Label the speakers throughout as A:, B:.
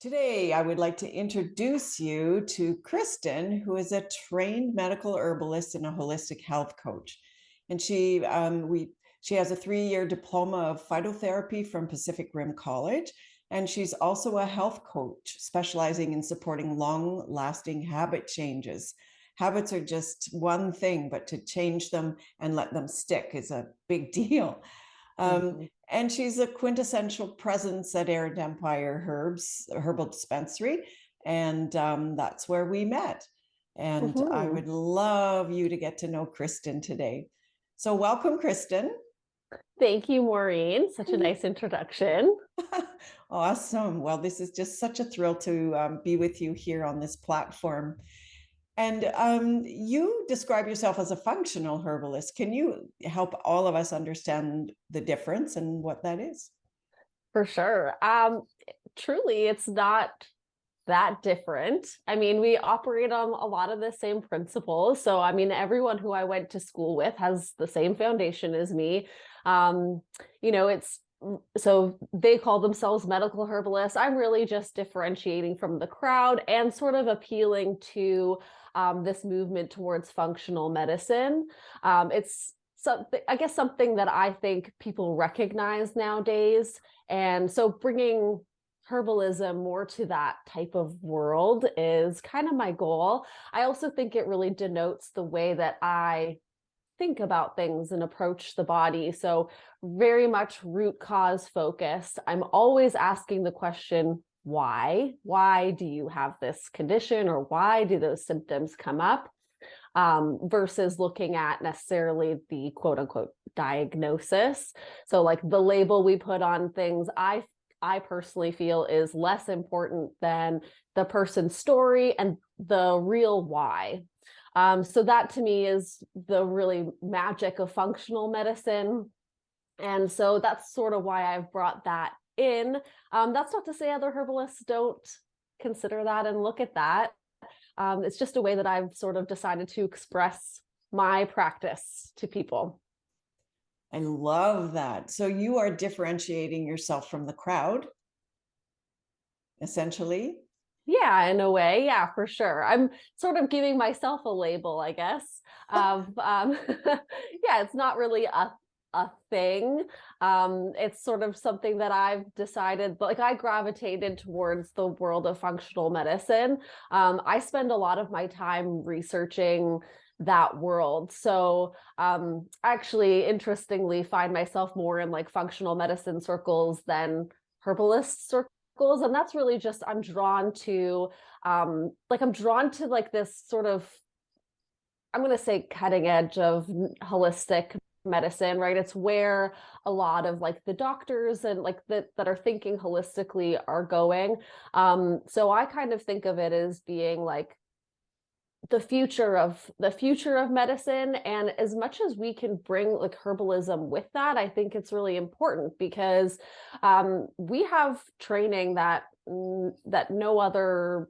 A: Today, I would like to introduce you to Kristin, who is a trained medical herbalist and a holistic health coach. And she has a 3-year diploma of phytotherapy from Pacific Rim College. And she's also a health coach specializing in supporting long-lasting habit changes. Habits are just one thing, but to change them and let them stick is a big deal. And she's a quintessential presence at Arid Empire Herbal Dispensary. And that's where we met. And I would love you to get to know Kristin today. So welcome, Kristin.
B: Thank you, Maureen. Such a nice introduction.
A: Awesome. Well, this is just such a thrill to be with you here on this platform. And you describe yourself as a functional herbalist. Can you help all of us understand the difference and what that is?
B: For sure. Truly, it's not that different. I mean, we operate on a lot of the same principles. So, I mean, everyone who I went to school with has the same foundation as me. So they call themselves medical herbalists. I'm really just differentiating from the crowd and sort of appealing to this movement towards functional medicine. It's something, I guess, something that I think people recognize nowadays. And so bringing herbalism more to that type of world is kind of my goal. I also think it really denotes the way that I think about things and approach the body. So very much root cause focused. I'm always asking the question, why? Why do you have this condition, or why do those symptoms come up? Versus looking at necessarily the quote unquote diagnosis. So like the label we put on things, I personally feel is less important than the person's story and the real why. So that to me is the really magic of functional medicine. And so that's sort of why I've brought that in. That's not to say other herbalists don't consider that and look at that. It's just a way that I've sort of decided to express my practice to people.
A: I love that. So you are differentiating yourself from the crowd, essentially.
B: Yeah, in a way. Yeah, for sure. I'm sort of giving myself a label, I guess, of, yeah, it's not really a thing. It's sort of something that I've decided, like I gravitated towards the world of functional medicine. I spend a lot of my time researching that world. So actually, interestingly, find myself more in like functional medicine circles than herbalist circles. And that's really just, I'm drawn to like this sort of, I'm going to say cutting edge of holistic medicine, right? It's where a lot of like the doctors and like that are thinking holistically are going. So I kind of think of it as being like the future of medicine. And as much as we can bring like herbalism with that, I think it's really important because we have training that no other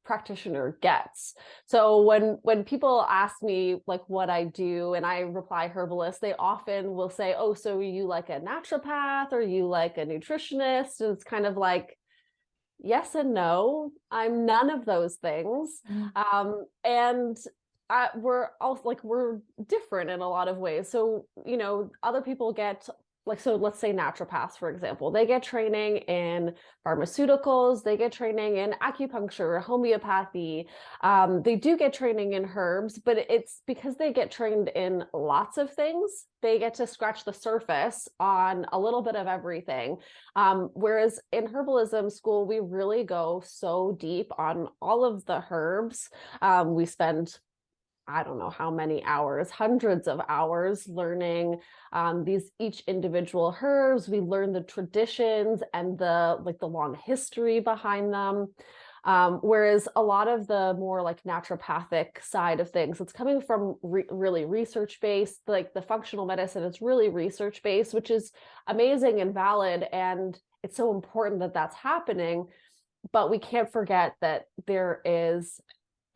B: practitioner gets. So when people ask me like what I do and I reply herbalist, they often will say, oh, so you like a naturopath or you like a nutritionist? And it's kind of like, yes and no. I'm none of those things. And we're also like, we're different in a lot of ways. So, other people get like, so let's say naturopaths, for example, they get training in pharmaceuticals, they get training in acupuncture, homeopathy. They do get training in herbs, but it's because they get trained in lots of things. They get to scratch the surface on a little bit of everything. Whereas in herbalism school, we really go so deep on all of the herbs. We spend I don't know how many hours, hundreds of hours learning these each individual herbs. We learn the traditions and the long history behind them. Whereas a lot of the more like naturopathic side of things, it's coming from really research-based, like the functional medicine is really research-based, which is amazing and valid. And it's so important that that's happening. But we can't forget that there is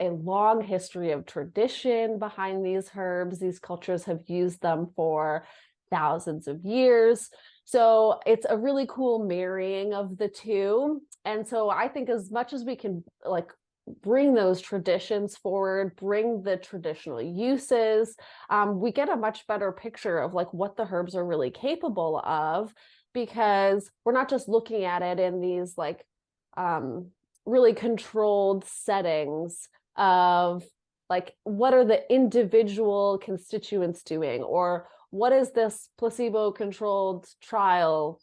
B: a long history of tradition behind these herbs. These cultures have used them for thousands of years. So it's a really cool marrying of the two. And so I think as much as we can like bring those traditions forward, bring the traditional uses, we get a much better picture of like what the herbs are really capable of, because we're not just looking at it in these like really controlled settings of like what are the individual constituents doing, or what is this placebo controlled trial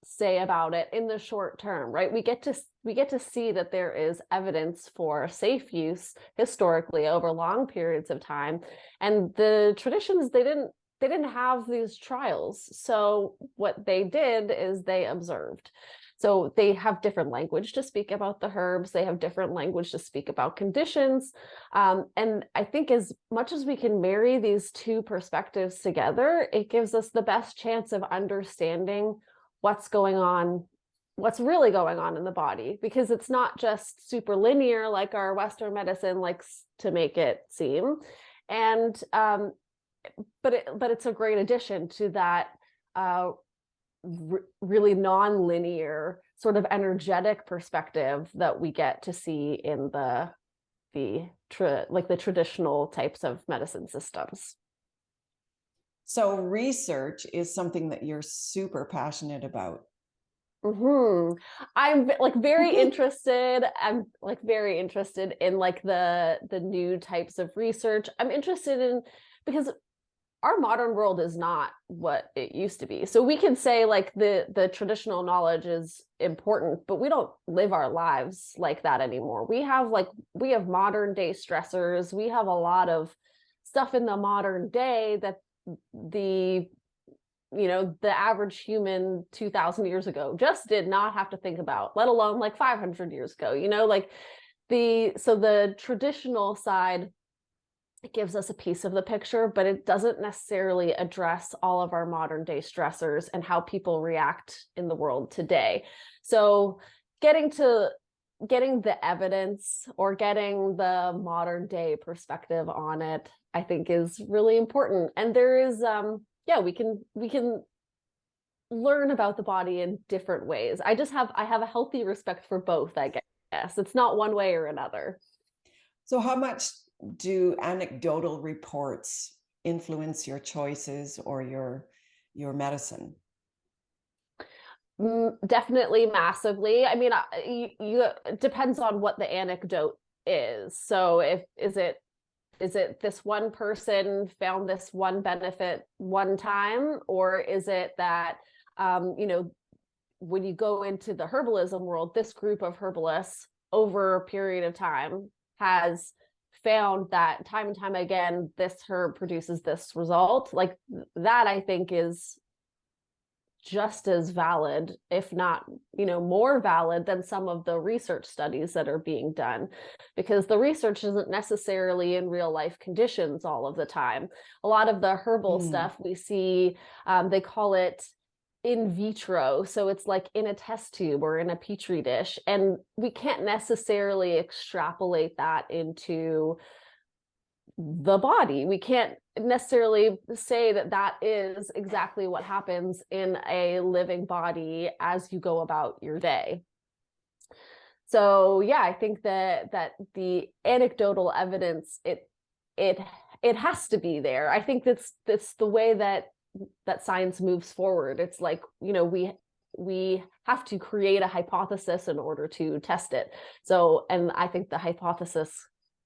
B: say about it in the short term, right? We get to see that there is evidence for safe use historically over long periods of time, and the traditions, they didn't have these trials. So what they did is they observed. So they have different language to speak about the herbs. They have different language to speak about conditions. And I think as much as we can marry these two perspectives together, it gives us the best chance of understanding what's going on, what's really going on in the body, because it's not just super linear like our Western medicine likes to make it seem. And but it's a great addition to that really non-linear sort of energetic perspective that we get to see in the traditional types of medicine systems.
A: So research is something that you're super passionate about.
B: I'm like very interested. I'm like very interested in like the new types of research. I'm interested in, because our modern world is not what it used to be. So we can say like the traditional knowledge is important, but we don't live our lives like that anymore. We have modern day stressors. We have a lot of stuff in the modern day that the average human 2000 years ago just did not have to think about, let alone like 500 years ago, so the traditional side, it gives us a piece of the picture, but it doesn't necessarily address all of our modern day stressors and how people react in the world today. So getting the evidence or getting the modern day perspective on it, I think is really important. And there is, we can learn about the body in different ways. I have a healthy respect for both, I guess. It's not one way or another.
A: So how much do anecdotal reports influence your choices or your medicine?
B: Definitely massively. I mean, it depends on what the anecdote is. So is it this one person found this one benefit one time, or is it that when you go into the herbalism world, this group of herbalists over a period of time has found that time and time again, this herb produces this result. Like that, I think is just as valid, if not, more valid than some of the research studies that are being done, because the research isn't necessarily in real life conditions all of the time. A lot of the herbal stuff we see, they call it in vitro. So it's like in a test tube or in a petri dish. And we can't necessarily extrapolate that into the body. We can't necessarily say that that is exactly what happens in a living body as you go about your day. So yeah, I think that the anecdotal evidence, it has to be there. I think that's the way that science moves forward. It's like, we have to create a hypothesis in order to test it. So, and I think the hypothesis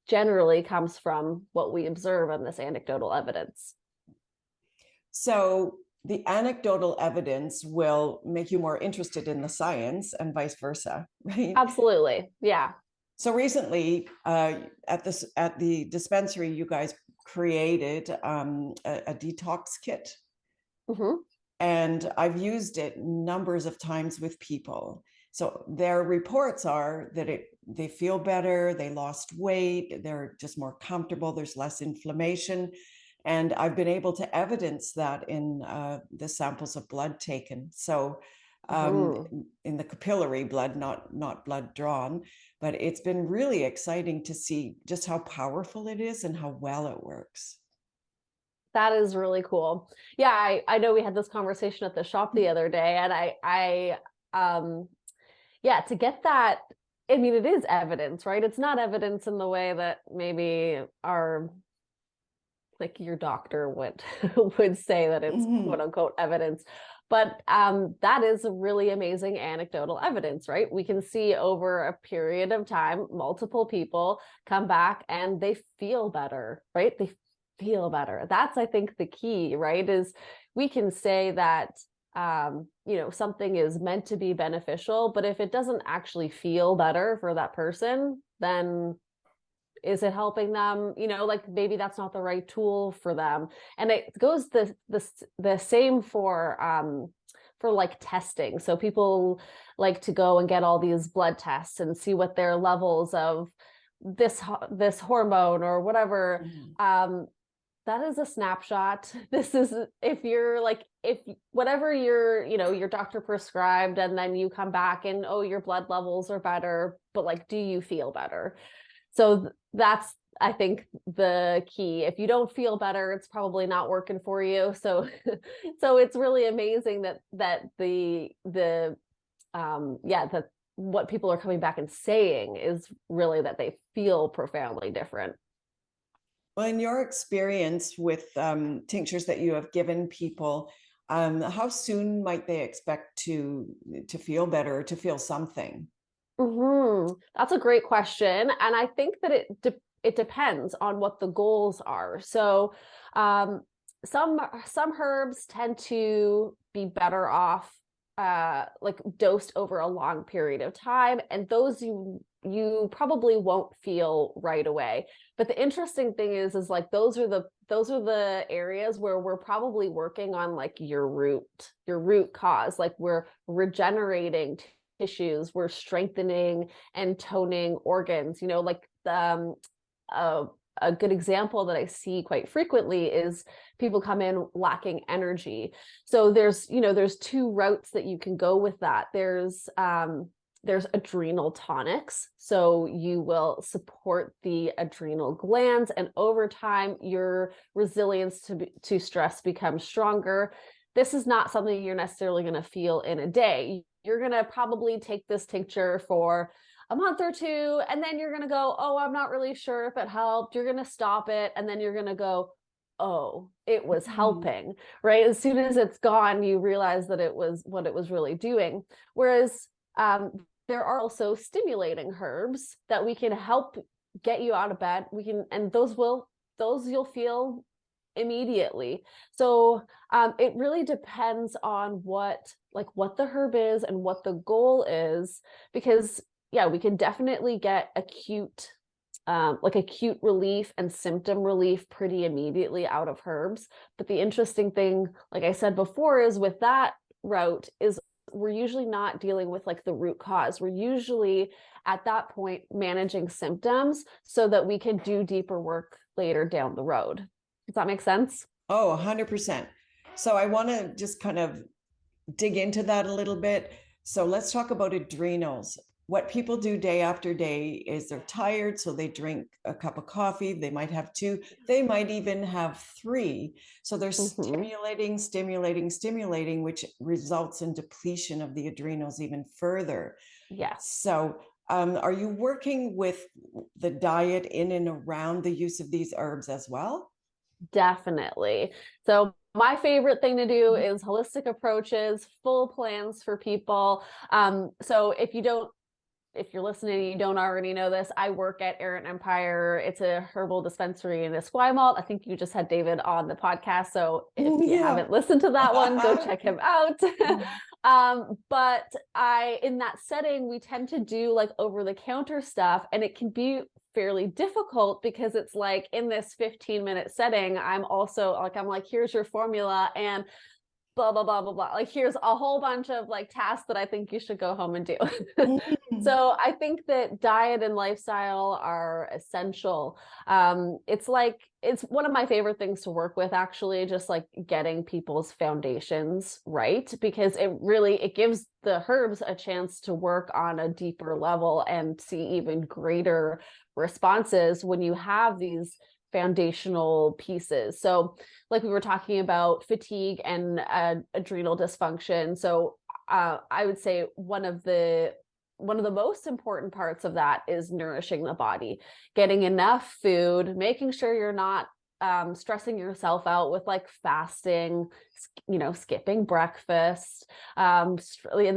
B: generally comes from what we observe in this anecdotal evidence.
A: So the anecdotal evidence will make you more interested in the science and vice versa, right?
B: Absolutely. Yeah.
A: So recently at the dispensary, you guys created a detox kit. And I've used it numbers of times with people. So their reports are that they feel better, they lost weight, they're just more comfortable, there's less inflammation. And I've been able to evidence that in the samples of blood taken. So in the capillary blood, not blood drawn, but it's been really exciting to see just how powerful it is and how well it works.
B: That is really cool. Yeah, I know we had this conversation at the shop the other day, and yeah, to get that, I mean, it is evidence, right? It's not evidence in the way that maybe our, like your doctor would would say that it's quote
A: Mhm.
B: unquote evidence. But that is a really amazing anecdotal evidence, right? We can see over a period of time, multiple people come back and they feel better, right? They feel better. That's, I think, the key, right? Is we can say that something is meant to be beneficial, but if it doesn't actually feel better for that person, then is it helping them? Like maybe that's not the right tool for them. And it goes the same for like testing. So people like to go and get all these blood tests and see what their levels of this hormone or whatever.
A: Mhm.
B: That is a snapshot. This is, if whatever your doctor prescribed, and then you come back and, oh, your blood levels are better, but like, do you feel better? So that's, I think, the key. If you don't feel better, it's probably not working for you. So so it's really amazing that that what people are coming back and saying is really that they feel profoundly different.
A: Well, in your experience with tinctures that you have given people, how soon might they expect to feel better, to feel something?
B: That's a great question, and I think that it depends on what the goals are. So, um, some herbs tend to be better off, like dosed over a long period of time, and those you probably won't feel right away. But the interesting thing is like those are the areas where we're probably working on like your root cause, like we're regenerating tissues, we're strengthening and toning organs. Like a, a good example that I see quite frequently is people come in lacking energy. So there's two routes that you can go with that. There's adrenal tonics. So you will support the adrenal glands, and over time, your resilience to stress becomes stronger. This is not something you're necessarily going to feel in a day. You're going to probably take this tincture for a month or two, and then you're going to go, oh, I'm not really sure if it helped. You're going to stop it, and then you're going to go, oh, it was
A: Mhm.
B: helping, right? As soon as it's gone, you realize that it was what it was really doing. Whereas there are also stimulating herbs that we can help get you out of bed. And those you'll feel immediately. So it really depends on what the herb is and what the goal is, because yeah, we can definitely get acute relief and symptom relief pretty immediately out of herbs. But the interesting thing, like I said before, is with that route is we're usually not dealing with like the root cause. We're usually at that point managing symptoms so that we can do deeper work later down the road. Does that make sense?
A: Oh, 100%. So I want to just kind of dig into that a little bit. So let's talk about adrenals. What people do day after day is they're tired, so they drink a cup of coffee. They might have two, they might even have three. So they're
B: Mm-hmm.
A: stimulating, which results in depletion of the adrenals even further.
B: Yes.
A: So, are you working with the diet in and around the use of these herbs as well?
B: Definitely. So my favorite thing to do is holistic approaches, full plans for people. So if you're listening and you don't already know this, I work at Errant Empire. It's a herbal dispensary in Esquimalt. I think you just had David on the podcast. So if you
A: Yeah.
B: haven't listened to that one, go check him out. But in that setting, we tend to do like over the counter stuff, and it can be fairly difficult because it's like in this 15-minute setting, I'm like, here's your formula and blah blah blah blah blah, like here's a whole bunch of like tasks that I think you should go home and do.
A: Mhm.
B: So I think that diet and lifestyle are essential. It's one of my favorite things to work with, actually, just like getting people's foundations right, because it gives the herbs a chance to work on a deeper level and see even greater responses when you have these foundational pieces. So like we were talking about fatigue and adrenal dysfunction. So I would say one of the most important parts of that is nourishing the body, getting enough food, making sure you're not stressing yourself out with like fasting, skipping breakfast, and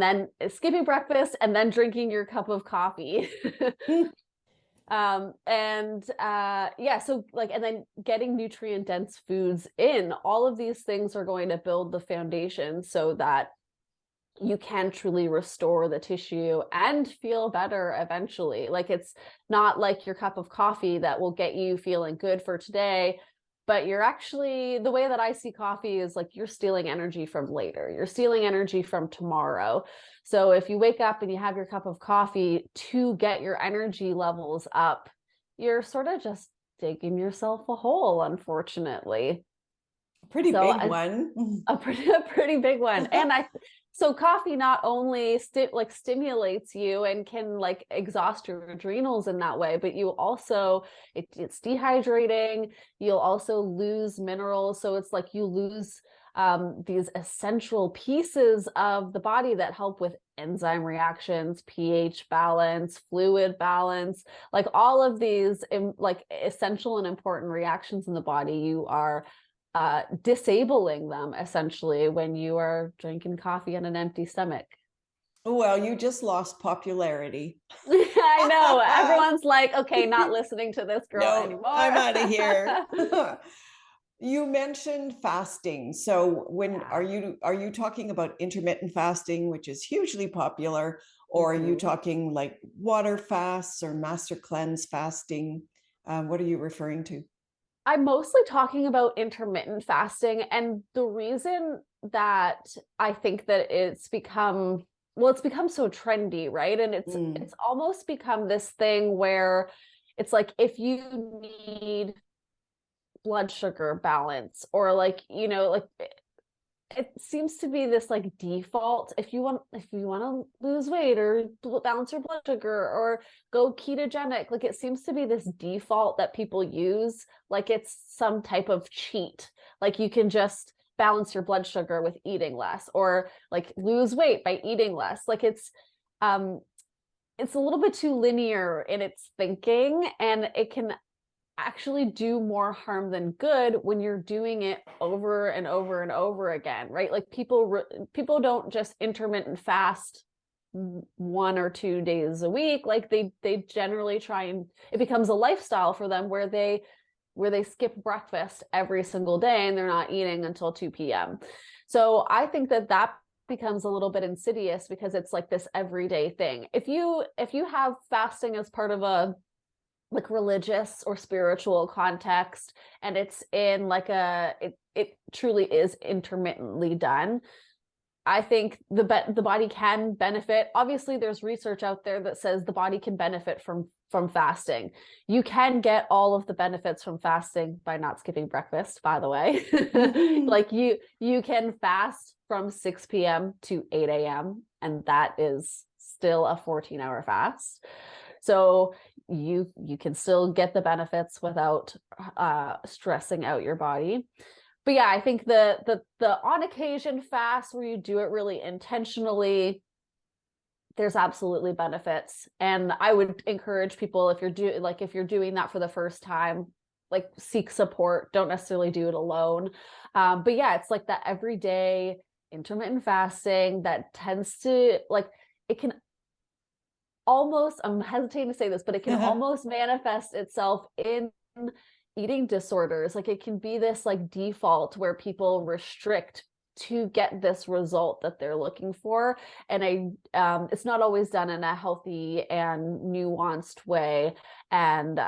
B: then skipping breakfast and then drinking your cup of coffee. So like, and then getting nutrient dense foods in. All of these things are going to build the foundation so that you can truly restore the tissue and feel better eventually. Like, it's not like your cup of coffee that will get you feeling good for today, but you're actually, the way that I see coffee is like you're stealing energy from later. You're stealing energy from tomorrow. So if you wake up and you have your cup of coffee to get your energy levels up, you're sort of just digging yourself a hole, unfortunately.
A: Pretty big one.
B: A pretty big one. And so coffee not only stimulates you and can like exhaust your adrenals in that way, but you also, it's dehydrating. You'll also lose minerals. So it's like you lose these essential pieces of the body that help with enzyme reactions, pH balance, fluid balance, like all of these like essential and important reactions in the body. You are disabling them essentially when you are drinking coffee on an empty stomach.
A: Well, you just lost popularity.
B: I know. Everyone's like, okay, not listening to this girl anymore.
A: I'm out of here. You mentioned fasting. So are you talking about intermittent fasting, which is hugely popular, or are you talking like water fasts or master cleanse fasting? What are you referring to?
B: I'm mostly talking about intermittent fasting. And the reason that I think that it's become so trendy, right? And it's almost become this thing where it's like, if you need blood sugar balance, or like, like it seems to be this like default, if you want to lose weight or balance your blood sugar or go ketogenic, like it seems to be this default that people use like it's some type of cheat, like you can just balance your blood sugar with eating less, or like lose weight by eating less. Like it's a little bit too linear in its thinking, and it can actually do more harm than good when you're doing it over and over and over again, right? Like people don't just intermittent fast 1 or 2 days a week. Like they generally try, and it becomes a lifestyle for them where they skip breakfast every single day and they're not eating until 2 p.m. So I think that becomes a little bit insidious because it's like this everyday thing. If you have fasting as part of a like religious or spiritual context, and it's in like it truly is intermittently done, I think the body can benefit. Obviously, there's research out there that says the body can benefit from fasting. You can get all of the benefits from fasting by not skipping breakfast, by the way. Like you can fast from 6 p.m. to 8 a.m. and that is still a 14-hour fast. So you can still get the benefits without stressing out your body. But yeah, I think the on occasion fast where you do it really intentionally, there's absolutely benefits. And I would encourage people, if you're doing that for the first time, like seek support. Don't necessarily do it alone. But yeah, it's like that everyday intermittent fasting that tends to like, it can almost, I'm hesitating to say this, but it can almost manifest itself in eating disorders. Like it can be this like default where people restrict to get this result that they're looking for. And it's not always done in a healthy and nuanced way. And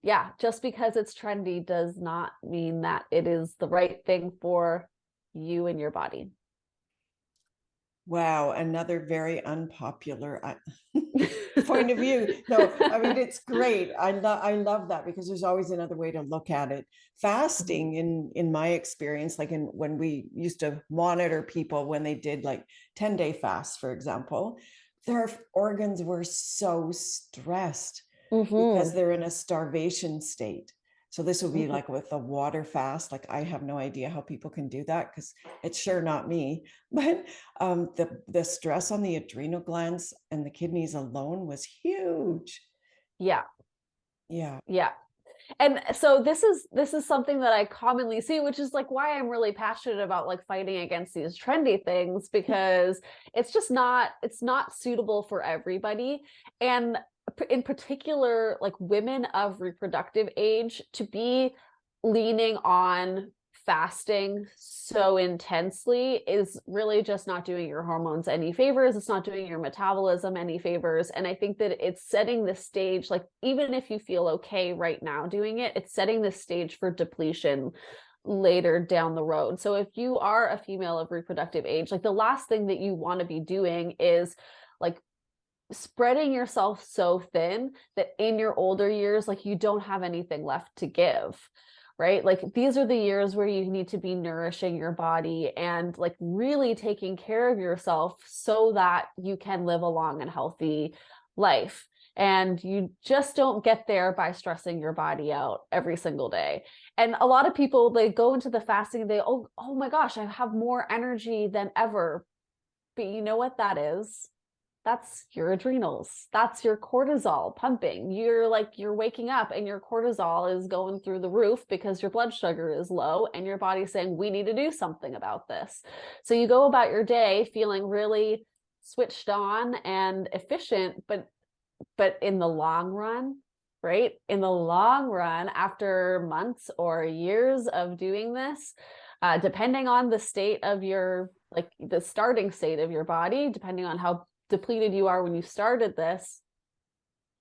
B: yeah, just because it's trendy does not mean that it is the right thing for you and your body.
A: Wow, another very unpopular point of view. No, I mean, it's great. I love that, because there's always another way to look at it. Fasting, in my experience, like when we used to monitor people when they did like 10-day fasts, for example, their organs were so stressed because they're in a starvation state. So this would be like with the water fast. Like I have no idea how people can do that because it's sure not me. But the stress on the adrenal glands and the kidneys alone was huge.
B: Yeah.
A: Yeah.
B: Yeah. And so this is something that I commonly see, which is like why I'm really passionate about like fighting against these trendy things, because it's not suitable for everybody. And in particular, like women of reproductive age, to be leaning on fasting so intensely is really just not doing your hormones any favors. It's not doing your metabolism any favors. And I think that it's setting the stage, like even if you feel okay right now doing it, it's setting the stage for depletion later down the road. So if you are a female of reproductive age, like the last thing that you want to be doing is like spreading yourself so thin that in your older years, like you don't have anything left to give. Right? Like these are the years where you need to be nourishing your body and like really taking care of yourself so that you can live a long and healthy life. And you just don't get there by stressing your body out every single day. And a lot of people, they go into the fasting and oh my gosh, I have more energy than ever. But you know what that is? That's your adrenals. That's your cortisol pumping. You're waking up and your cortisol is going through the roof because your blood sugar is low and your body's saying, we need to do something about this. So you go about your day feeling really switched on and efficient, but in the long run, right? In the long run, after months or years of doing this, depending on the state of like the starting state of your body, depending on how depleted you are when you started this,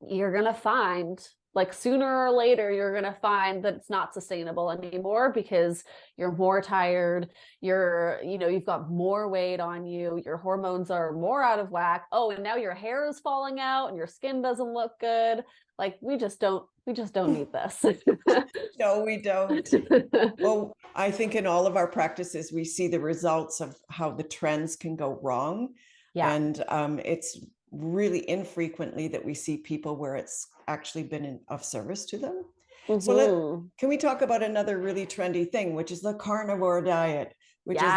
B: you're going to find like sooner or later, you're going to find that it's not sustainable anymore because you're more tired. You've got more weight on you. Your hormones are more out of whack. Oh, and now your hair is falling out and your skin doesn't look good. Like we just don't need this.
A: No, we don't. Well, I think in all of our practices, we see the results of how the trends can go wrong.
B: Yeah.
A: And it's really infrequently that we see people where it's actually been of service to them.
B: Mm-hmm.
A: So can we talk about another really trendy thing, which is the carnivore diet, which is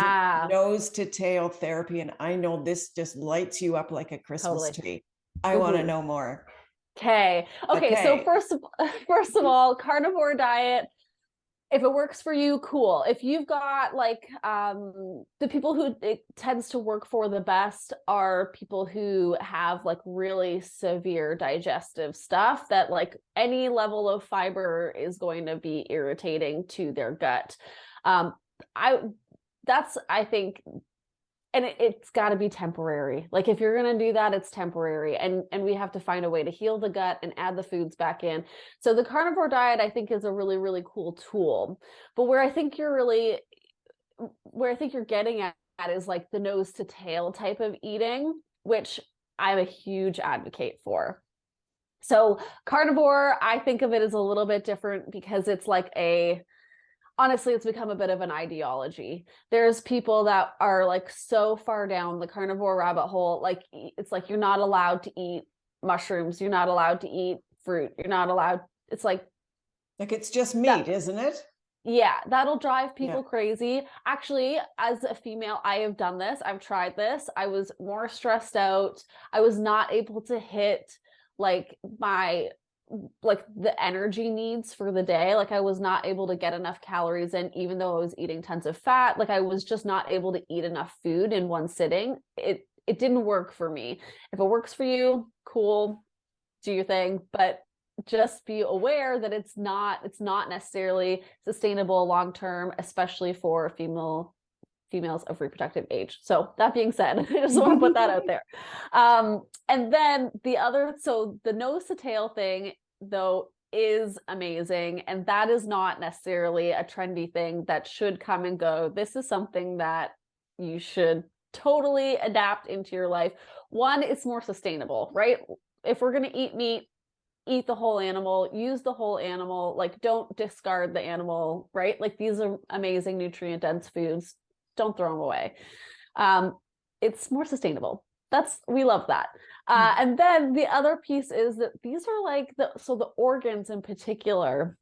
A: nose to tail therapy. And I know this just lights you up like a Christmas tree. I want to know more.
B: Okay. So first of all, carnivore diet, if it works for you, cool. If you've got like the people who it tends to work for the best are people who have like really severe digestive stuff that like any level of fiber is going to be irritating to their gut. I think, and it's got to be temporary. Like if you're going to do that, it's temporary. And we have to find a way to heal the gut and add the foods back in. So the carnivore diet, I think, is a really, really cool tool. But where I think you're getting at is like the nose to tail type of eating, which I'm a huge advocate for. So carnivore, I think of it as a little bit different because it's like honestly, it's become a bit of an ideology. There's people that are like so far down the carnivore rabbit hole. Like it's like, you're not allowed to eat mushrooms. You're not allowed to eat fruit. You're not allowed. It's like
A: it's just meat, isn't it?
B: Yeah, that'll drive people crazy. Actually, as a female, I have done this. I've tried this. I was more stressed out. I was not able to hit like the energy needs for the day. Like I was not able to get enough calories in, even though I was eating tons of fat. Like I was just not able to eat enough food in one sitting. It didn't work for me. If it works for you, cool, do your thing, but just be aware that it's not necessarily sustainable long term, especially for females of reproductive age. So that being said, I just want to put that out there. And then the nose to tail thing though is amazing. And that is not necessarily a trendy thing that should come and go. This is something that you should totally adapt into your life. One, it's more sustainable, right? If we're going to eat meat, eat the whole animal, use the whole animal, like don't discard the animal, right? Like these are amazing nutrient dense foods. Don't throw them away. It's more sustainable. We love that. And then the other piece is that these are like the organs in particular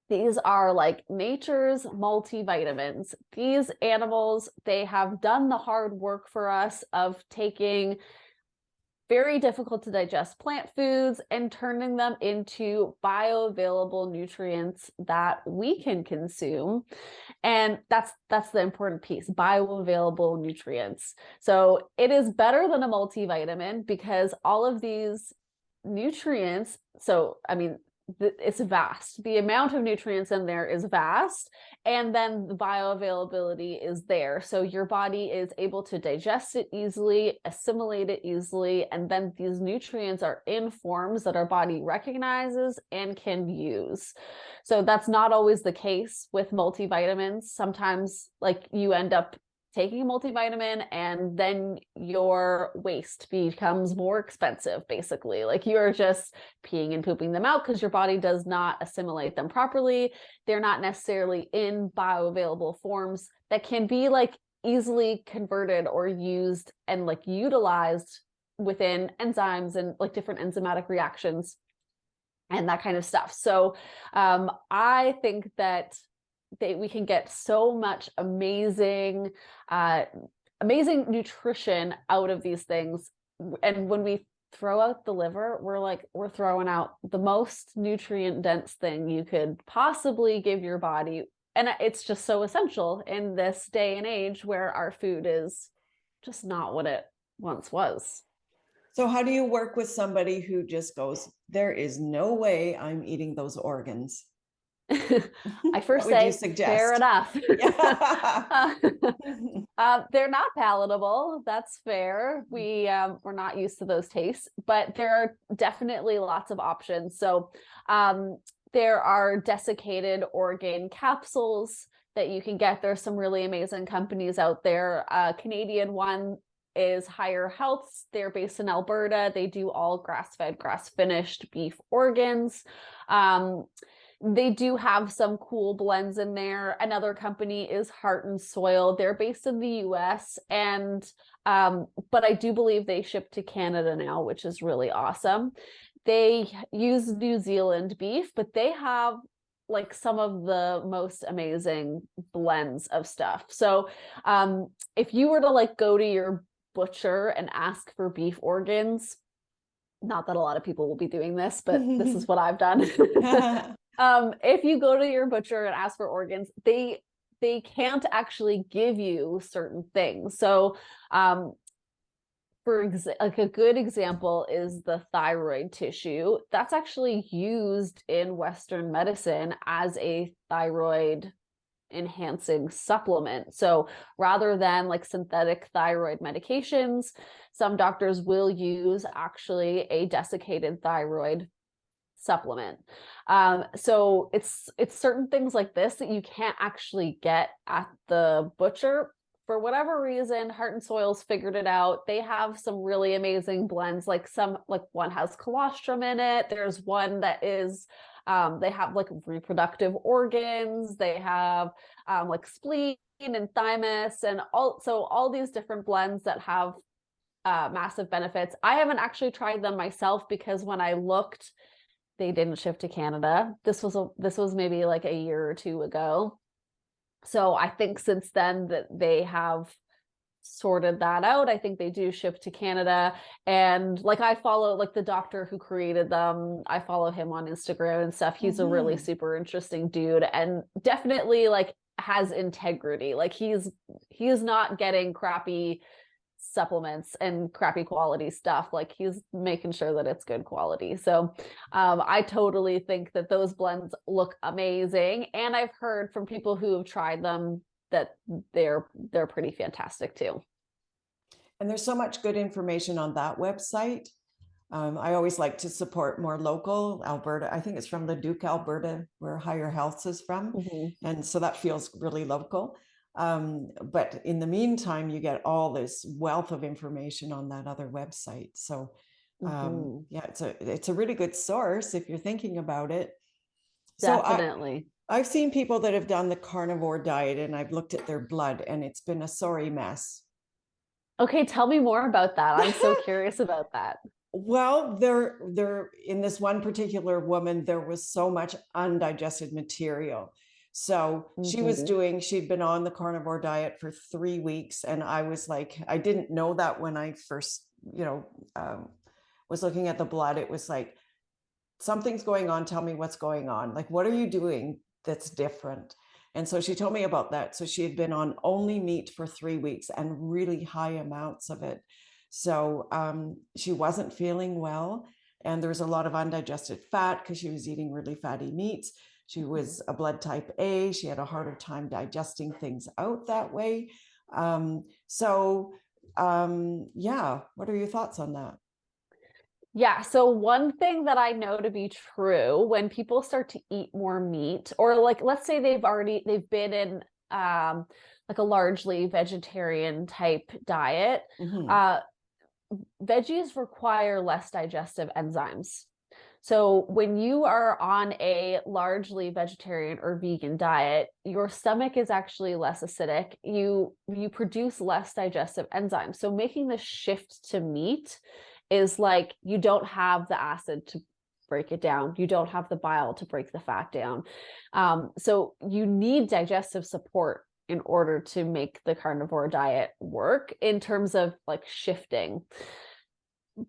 B: These are like nature's multivitamins. These animals, they have done the hard work for us of taking very difficult to digest plant foods and turning them into bioavailable nutrients that we can consume. And that's the important piece, bioavailable nutrients. So it is better than a multivitamin because all of these nutrients, so I mean, it's vast. The amount of nutrients in there is vast, and then the bioavailability is there. So your body is able to digest it easily, assimilate it easily, and then these nutrients are in forms that our body recognizes and can use. So that's not always the case with multivitamins. Sometimes like you end up taking a multivitamin and then your waste becomes more expensive, basically. Like you're just peeing and pooping them out because your body does not assimilate them properly. They're not necessarily in bioavailable forms that can be like easily converted or used and like utilized within enzymes and like different enzymatic reactions and that kind of stuff. So I think that we can get so much amazing nutrition out of these things. And when we throw out the liver, we're throwing out the most nutrient dense thing you could possibly give your body. And it's just so essential in this day and age where our food is just not what it once was.
A: So how do you work with somebody who just goes, there is no way I'm eating those organs?
B: I first
A: what would you
B: say,
A: suggest?
B: fair enough.
A: Yeah.
B: They're not palatable. That's fair. We're not used to those tastes, but there are definitely lots of options. So there are desiccated organ capsules that you can get. There's some really amazing companies out there. Canadian one is Higher Healths. They're based in Alberta. They do all grass-fed, grass-finished beef organs. They do have some cool blends in there. Another company is Heart and Soil. They're based in the US, and but I do believe they ship to Canada now, which is really awesome. They use New Zealand beef, but they have like some of the most amazing blends of stuff. So if you were to like go to your butcher and ask for beef organs, not that a lot of people will be doing this, but this is what I've done. If you go to your butcher and ask for organs, they can't actually give you certain things. So like a good example is the thyroid tissue. That's actually used in Western medicine as a thyroid enhancing supplement. So rather than like synthetic thyroid medications, some doctors will use actually a desiccated thyroid supplement. So it's certain things like this that you can't actually get at the butcher. For whatever reason, Heart and Soil's figured it out. They have some really amazing blends. Like one has colostrum in it. There's one that is they have like reproductive organs. They have like spleen and thymus and all these different blends that have massive benefits. I haven't actually tried them myself because when I looked, they didn't ship to Canada. This was maybe like a year or two ago. So I think since then that they have sorted that out. I think they do ship to Canada. And like I follow like the doctor who created them. I follow him on Instagram and stuff. He's a really super interesting dude and definitely like has integrity. Like he's not getting crappy supplements and crappy quality stuff. Like he's making sure that it's good quality. So I totally think that those blends look amazing. And I've heard from people who have tried them that they're pretty fantastic too.
A: And there's so much good information on that website. I always like to support more local. Alberta, I think it's from Leduc, Alberta, where Higher Healths is from. And so that feels really local. But in the meantime, you get all this wealth of information on that other website. So yeah, it's a really good source if you're thinking about it.
B: Definitely.
A: So I've seen people that have done the carnivore diet and I've looked at their blood and it's been a sorry mess.
B: Okay, tell me more about that. I'm so curious about that.
A: Well, there in this one particular woman, there was so much undigested material. So she'd been on the carnivore diet for 3 weeks. And I was like, I didn't know that when I first, was looking at the blood. It was like, something's going on. Tell me what's going on. Like, what are you doing that's different? And so she told me about that. So she had been on only meat for 3 weeks and really high amounts of it. So she wasn't feeling well. And there was a lot of undigested fat because she was eating really fatty meats. She was a blood type A. She had a harder time digesting things out that way. Yeah, what are your thoughts on that?
B: Yeah. So one thing that I know to be true when people start to eat more meat, or like, let's say they've been in like a largely vegetarian type diet, veggies require less digestive enzymes. So when you are on a largely vegetarian or vegan diet, your stomach is actually less acidic. You produce less digestive enzymes. So making the shift to meat is like you don't have the acid to break it down. You don't have the bile to break the fat down. So you need digestive support in order to make the carnivore diet work in terms of like shifting.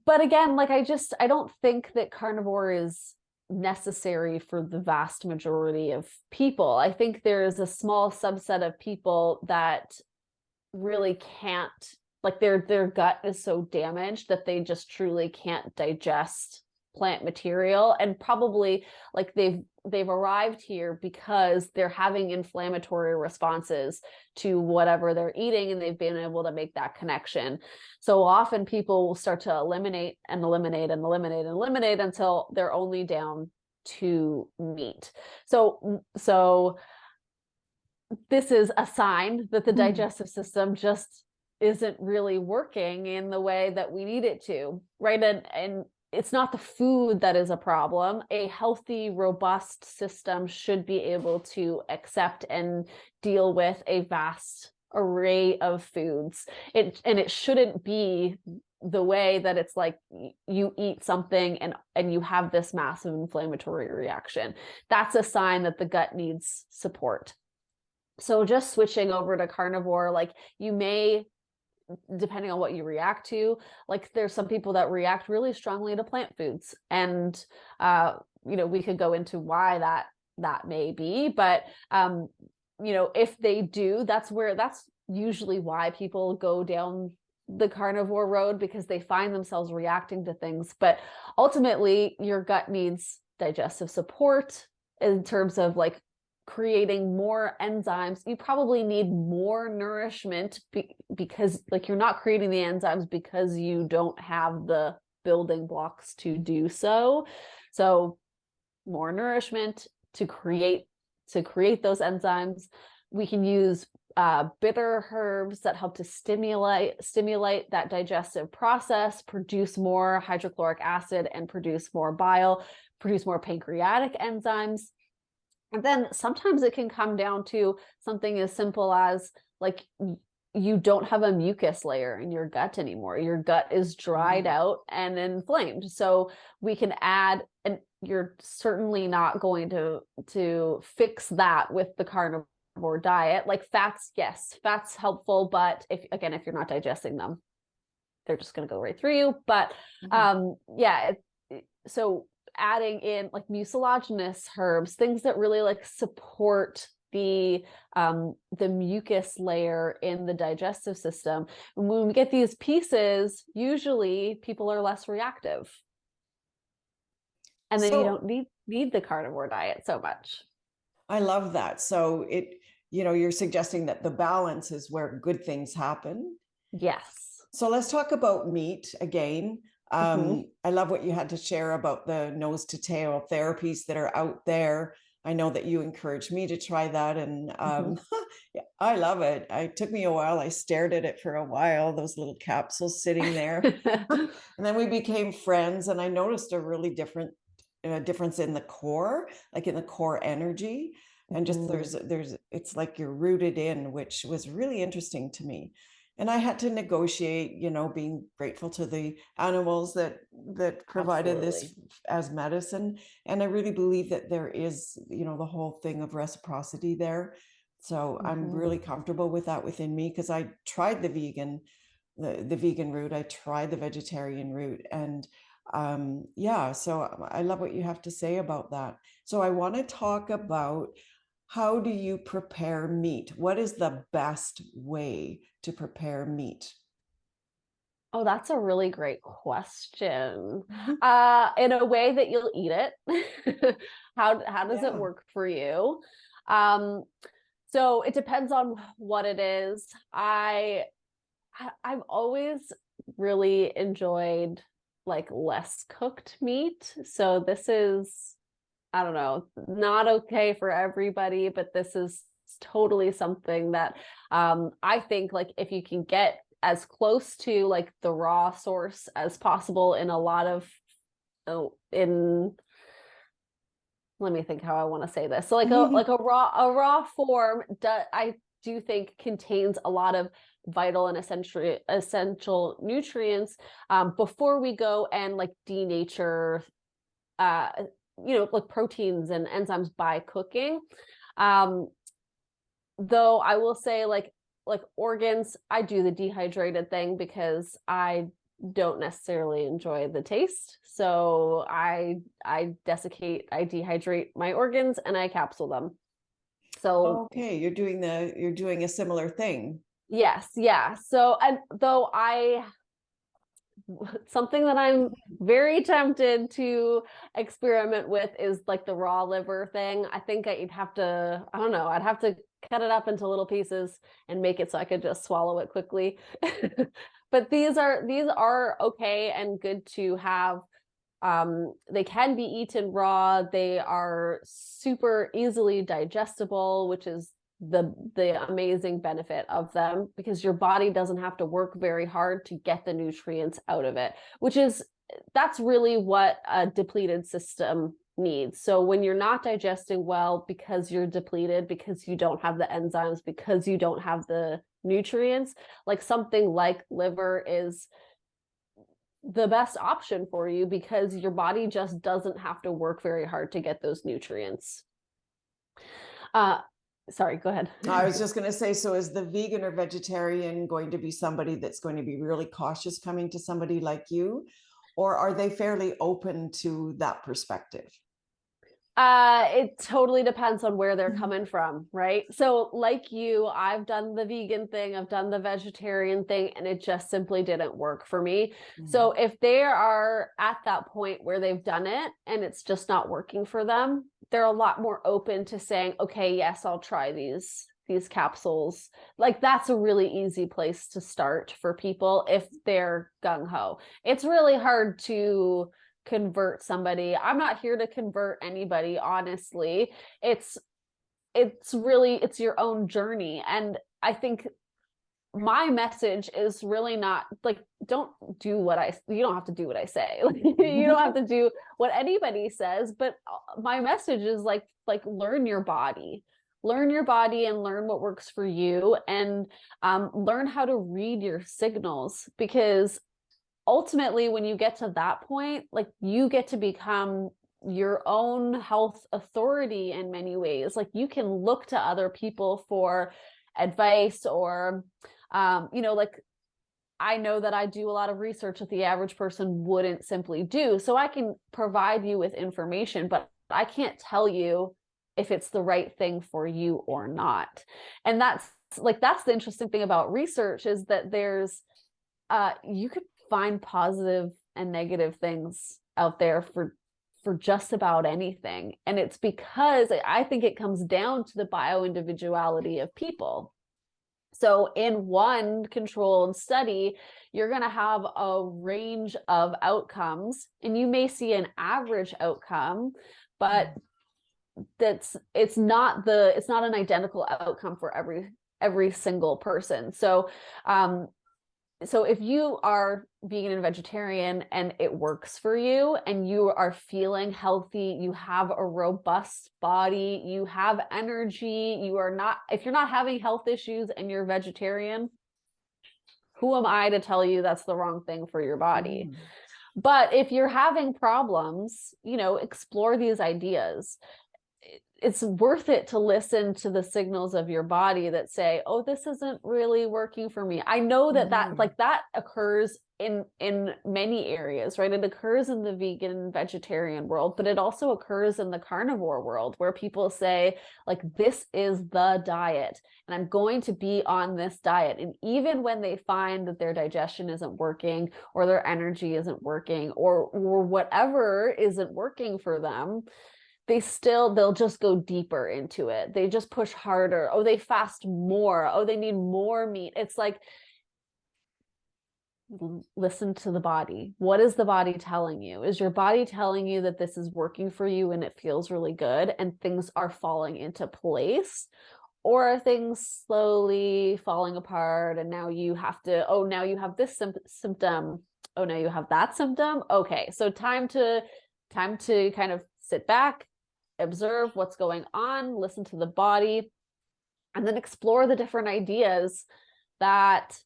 B: But again, like I don't think that carnivore is necessary for the vast majority of people. I think there is a small subset of people that really can't, like their gut is so damaged that they just truly can't digest plant material, and probably like they've arrived here because they're having inflammatory responses to whatever they're eating, and they've been able to make that connection. So often people will start to eliminate and eliminate and eliminate and eliminate until they're only down to meat. So this is a sign that the digestive system just isn't really working in the way that we need it to, right? And it's not the food that is a problem. A healthy, robust system should be able to accept and deal with a vast array of foods. It shouldn't be the way that it's like you eat something and you have this massive inflammatory reaction. That's a sign that the gut needs support. So just switching over to carnivore, like you may, depending on what you react to, like there's some people that react really strongly to plant foods, and we could go into why that may be, but if they do, that's usually why people go down the carnivore road, because they find themselves reacting to things. But ultimately your gut needs digestive support in terms of like creating more enzymes. You probably need more nourishment because like you're not creating the enzymes because you don't have the building blocks to do so. So more nourishment to create those enzymes. We can use bitter herbs that help to stimulate that digestive process, produce more hydrochloric acid and produce more bile, produce more pancreatic enzymes. And then sometimes it can come down to something as simple as like you don't have a mucus layer in your gut anymore. Your gut is dried out and inflamed. So we can add, and you're certainly not going to fix that with the carnivore diet. Like fats, yes, fats helpful, but if you're not digesting them, they're just going to go right through you. But so adding in like mucilaginous herbs, things that really like support the mucus layer in the digestive system. And when we get these pieces, usually people are less reactive. And then you don't need the carnivore diet so much.
A: I love that. So you're suggesting that the balance is where good things happen.
B: Yes.
A: So let's talk about meat again. I love what you had to share about the nose to tail therapies that are out there. I know that you encouraged me to try that, and I love it. It took me a while. I stared at it for a while, those little capsules sitting there. And then we became friends, and I noticed a really difference in the core, like in the core energy. And just it's like you're rooted in, which was really interesting to me. And I had to negotiate, being grateful to the animals that that provided this
B: Absolutely.
A: as medicine. And I really believe that there is, the whole thing of reciprocity there. So I'm
B: Mhm.
A: really comfortable with that within me, because I tried the vegan route, I tried the vegetarian route, and yeah, so I love what you have to say about that. So I want to talk about, how do you prepare meat? What is the best way to prepare meat?
B: Oh, that's a really great question. In a way that you'll eat it. How does it
A: Yeah.
B: work for you? Um, so it depends on what it is. I've always really enjoyed like less cooked meat. So this is, I don't know, not okay for everybody, but this is totally something that I think like if you can get as close to like the raw source as possible in a lot of in let me think how I want to say this. So like a raw form I do think contains a lot of vital and essential nutrients before we go and like denature uh like proteins and enzymes by cooking. Um though I will say like organs, I do the dehydrated thing because I don't necessarily enjoy the taste. So I desiccate, I dehydrate my organs and I capsule them. So
A: Okay, you're doing a similar thing.
B: yes, yeah. So and though I something that I'm very tempted to experiment with is like the raw liver thing. I think I'd have to, I don't know, I'd have to cut it up into little pieces and make it so I could just swallow it quickly. But these are okay and good to have. They can be eaten raw. They are super easily digestible, which is the amazing benefit of them, because your body doesn't have to work very hard to get the nutrients out of it, which is that's really what a depleted system needs. So when you're not digesting well because you're depleted, because you don't have the enzymes, because you don't have the nutrients, like something like liver is the best option for you because your body just doesn't have to work very hard to get those nutrients. Uh, sorry, go ahead.
A: I was just going to say, so is the vegan or vegetarian going to be somebody that's going to be really cautious coming to somebody like you? Or are they fairly open to that perspective?
B: It totally depends on where they're coming from, right? So, like you, I've done the vegan thing, I've done the vegetarian thing, and it just simply didn't work for me. So, if they are at that point where they've done it and it's just not working for them, they're a lot more open to saying, "Okay, yes, I'll try these capsules." Like that's a really easy place to start for people if they're gung ho. It's really hard to convert somebody. I'm not here to convert anybody, honestly. It's really it's your own journey. And I think my message is really not like don't do what I you don't have to do what I say. Like, you don't have to do what anybody says, but my message is like learn your body. Learn your body and learn what works for you and learn how to read your signals, because ultimately when you get to that point, like you get to become your own health authority in many ways. Like you can look to other people for advice or like I know that I do a lot of research that the average person wouldn't simply do. So I can provide you with information, but I can't tell you if it's the right thing for you or not. And that's the interesting thing about research is that there's you could find positive and negative things out there for just about anything. And it's because I think it comes down to the bio-individuality of people. So in one controlled study, you're going to have a range of outcomes and you may see an average outcome, but it's not an identical outcome for every single person. So if you are vegan and vegetarian and it works for you and you are feeling healthy, you have a robust body, you have energy, if you're not having health issues and you're vegetarian, who am I to tell you that's the wrong thing for your body? But if you're having problems, explore these ideas. It's worth it to listen to the signals of your body that say, oh, this isn't really working for me. I know that that occurs in many areas, right? It occurs in the vegan vegetarian world, but it also occurs in the carnivore world, where people say, like, this is the diet and I'm going to be on this diet. And even when they find that their digestion isn't working, or their energy isn't working, or whatever isn't working for them, they'll just go deeper into it. They just push harder. Oh, they fast more. Oh, they need more meat. It's like, listen to the body. What is the body telling you? Is your body telling you that this is working for you and it feels really good and things are falling into place? Or are things slowly falling apart and now you have to, oh, now you have this symptom. Oh, now you have that symptom. Okay, so time to kind of sit back, observe what's going on, listen to the body, and then explore the different ideas that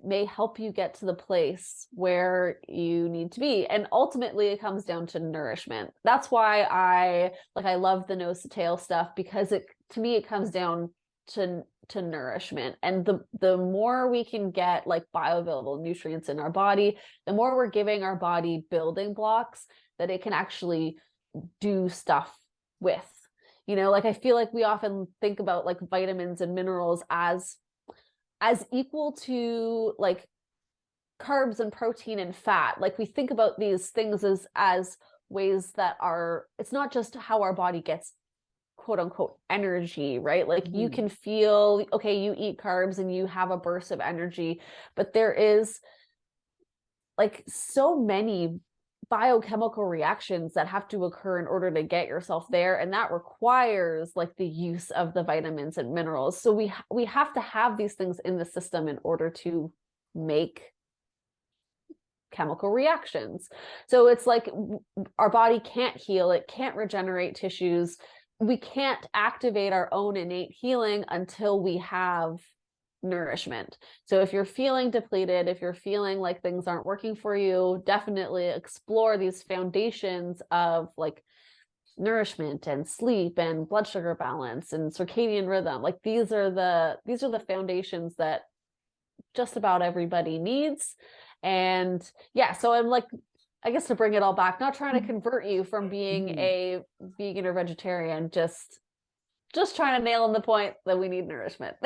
B: may help you get to the place where you need to be. And ultimately it comes down to nourishment. That's why I love the nose to tail stuff, because to me it comes down to nourishment. And the more we can get like bioavailable nutrients in our body, the more we're giving our body building blocks that it can actually do stuff with. Like, I feel like we often think about like vitamins and minerals as equal to like carbs and protein and fat. Like, we think about these things as ways that it's not just how our body gets quote unquote energy, right? Like, you can feel, okay, you eat carbs and you have a burst of energy, but there is like so many biochemical reactions that have to occur in order to get yourself there, and that requires like the use of the vitamins and minerals. So we have to have these things in the system in order to make chemical reactions. So it's like our body can't heal, it can't regenerate tissues, we can't activate our own innate healing until we have nourishment. So if you're feeling depleted, if you're feeling like things aren't working for you, definitely explore these foundations of like nourishment and sleep and blood sugar balance and circadian rhythm. Like, these are the foundations that just about everybody needs. And yeah, so I'm like, I guess to bring it all back, not trying to convert you from being a vegan or vegetarian, just trying to nail in the point that we need nourishment.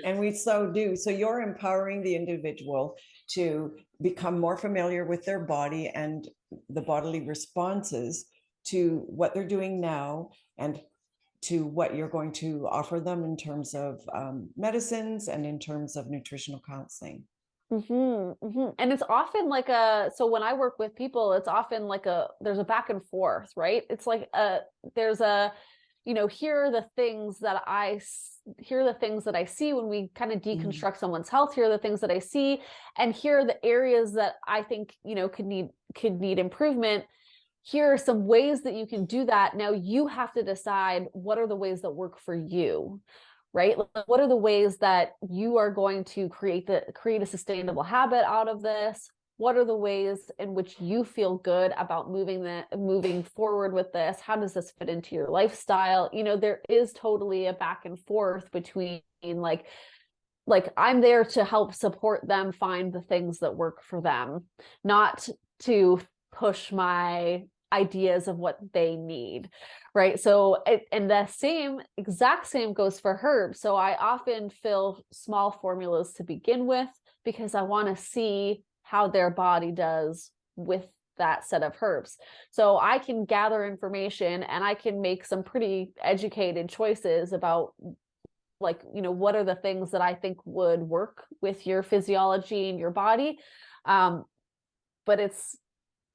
A: And we so do. So you're empowering the individual to become more familiar with their body and the bodily responses to what they're doing now and to what you're going to offer them in terms of medicines and in terms of nutritional counseling.
B: And it's often like so when I work with people, it's often like there's a back and forth, right? It's like there's a, here are the things that I see when we kind of deconstruct someone's health. Here are the things that I see, and here are the areas that I think, could need improvement. Here are some ways that you can do that. Now you have to decide, what are the ways that work for you, right? What are the ways that you are going to create a sustainable habit out of this? What are the ways in which you feel good about moving forward with this? How does this fit into your lifestyle? There is totally a back and forth between like I'm there to help support them find the things that work for them, not to push my ideas of what they need, right? So and the exact same goes for herbs. So I often fill small formulas to begin with, because I want to see how their body does with that set of herbs. So I can gather information and I can make some pretty educated choices about, like, what are the things that I think would work with your physiology and your body. But it's,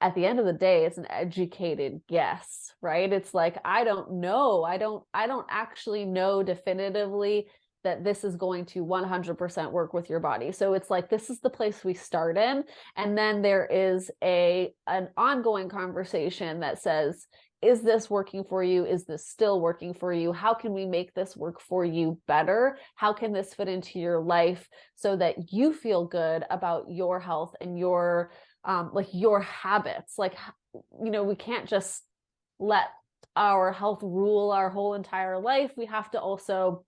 B: at the end of the day, it's an educated guess, right? It's like, I don't know. I don't actually know definitively that this is going to 100% work with your body. So it's like, this is the place we start in. And then there is an ongoing conversation that says, is this working for you? Is this still working for you? How can we make this work for you better? How can this fit into your life so that you feel good about your health and your like your habits. Like, you know, we can't just let our health rule our whole entire life. We have to also